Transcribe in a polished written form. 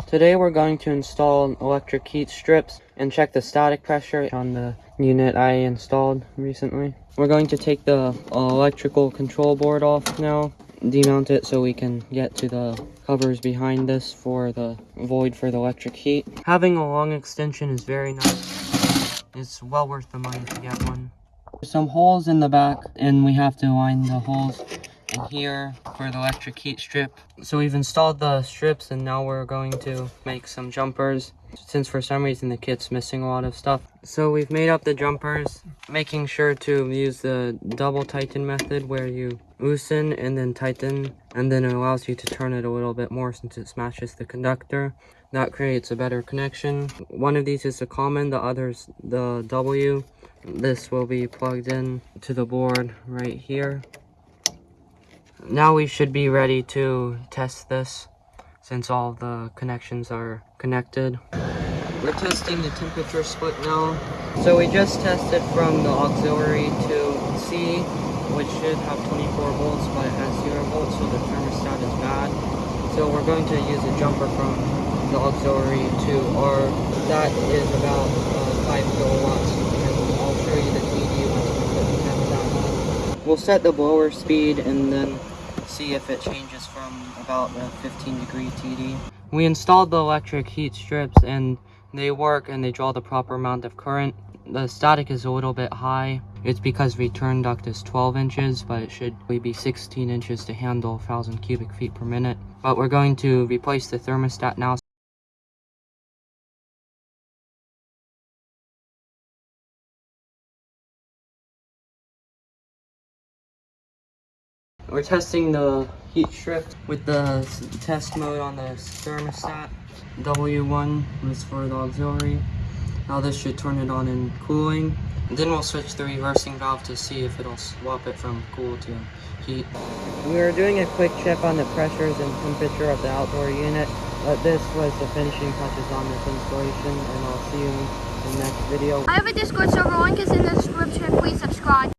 Today we're going to install electric heat strips and check the static pressure on the unit I installed recently. We're going to take the electrical control board off now, demount it so we can get to the covers behind this for the void for the electric heat. Having a long extension is very nice. It's well worth the money to get one. There's some holes in the back and we have to line the holes in here for the electric heat strip. So we've installed the strips and now we're going to make some jumpers, since for some reason the kit's missing a lot of stuff. So we've made up the jumpers, making sure to use the double tighten method where you loosen and then tighten, and then it allows you to turn it a little bit more since it smashes the conductor. That creates a better connection. One of these is the common, the other's the W. This will be plugged in to the board right here. Now we should be ready to test this since all the connections are connected. We're testing the temperature split now. So we just tested from the auxiliary to C, which should have 24 volts, but it has 0 volts, so the thermostat is bad. So we're going to use a jumper from the auxiliary to R. That is about 5 kilowatts, and I'll show you the TD once we put the thermostat on. We'll set the blower speed and then see if it changes from about a 15-degree TD. We installed the electric heat strips and they work and they draw the proper amount of current. The static is a little bit high. It's because return duct is 12 inches, but it should be 16 inches to handle 1,000 cubic feet per minute. But we're going to replace the thermostat now. We're testing the heat strip with the test mode on the thermostat. W1 was for the auxiliary. Now this should turn it on in cooling. And then we'll switch the reversing valve to see if it'll swap it from cool to heat. We are doing a quick check on the pressures and temperature of the outdoor unit, but this was the finishing touches on this installation, and I'll see you in the next video. I have a Discord server, link is in the description. Please subscribe.